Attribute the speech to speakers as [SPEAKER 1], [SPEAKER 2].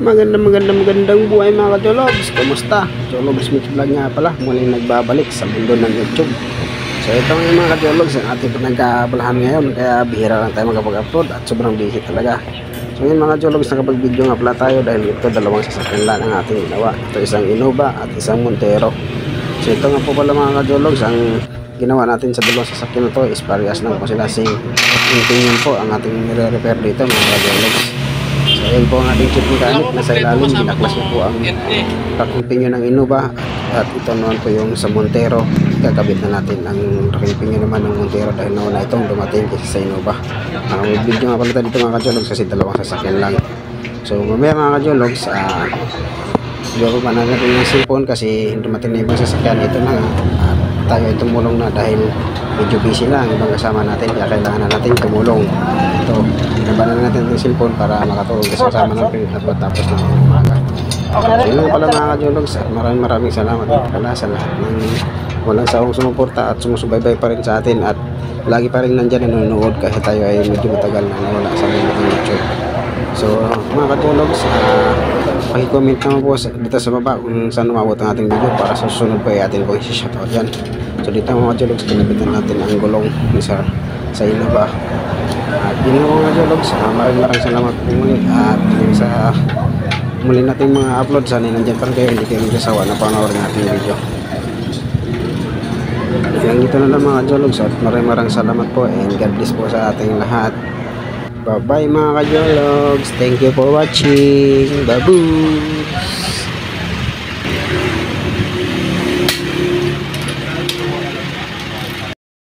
[SPEAKER 1] Magandang buhay mga ka-Jologs. Kumusta? Jologs Smith Vlog nga pala, muling nagbabalik sa mundo ng YouTube. So ito nga mga ka-Jologs, ang ating pinagkabalahan ngayon, kaya bihira lang tayo magpag-upload at sobrang busy talaga. So ngayon mga Jologs, nakapag-video nga pala tayo dahil ito dalawang sasakyan lang ang ating ginawa. Ito isang Innova at isang Montero. So ito nga po pala mga ka-Jologs, ang ginawa natin sa dalawang sasakyan na to is parehas lang po sila sing opinion po ang ating nire-repair dito mga ka-Jologs. So ayun po ang ating chip mechanic na sa ilalim, ginaklas na po ang raking ng Innova at ito naman po yung sa Montero. Kakabit na natin ang raking naman ng Montero dahil nauna itong dumating kasi sa Innova. Video nga pala dito mga ka-Jologs kasi dalawang sasakyan lang. So mamaya mga ka-Jologs, video pa natin yung cellphone kasi dumating na ibang sasakyan. Ito na tayo ay tumulong na dahil medyo busy lang ibang kasama natin kaya kailangan na natin tumulong. Ito, nabanan na natin ang cellphone para makatulong kasi kasama natin at matapos ng umaga. Yun lang pala mga ka-Jologs at maraming salamat pala sa lahat ng walang sawang sumuporta at sumusubaybay pa rin sa atin at lagi pa rin nandyan nanonood kasi tayo ay medyo matagal na nawala sa mundo ng YouTube. So mga ka-Jologs, paki-comment naman po dito sa baba kung saan umabot ang ating video para sa susunod po ay atin po isi-shoutout yan. So dito mga ka-Jologs, kinabitan natin ang gulong ni Sir sa Innova. At yun lang mga ka-Jologs, maraming salamat po muli at sa muli natin mga upload. Sana nandiyan pa rin kayo, hindi kayo magsasawa na panoorin natin yung video. Hanggang dito na lang mga ka-Jologs at maraming salamat po and God bless po sa ating lahat. Bye bye mga ka-Jologs, thank you for watching, babu.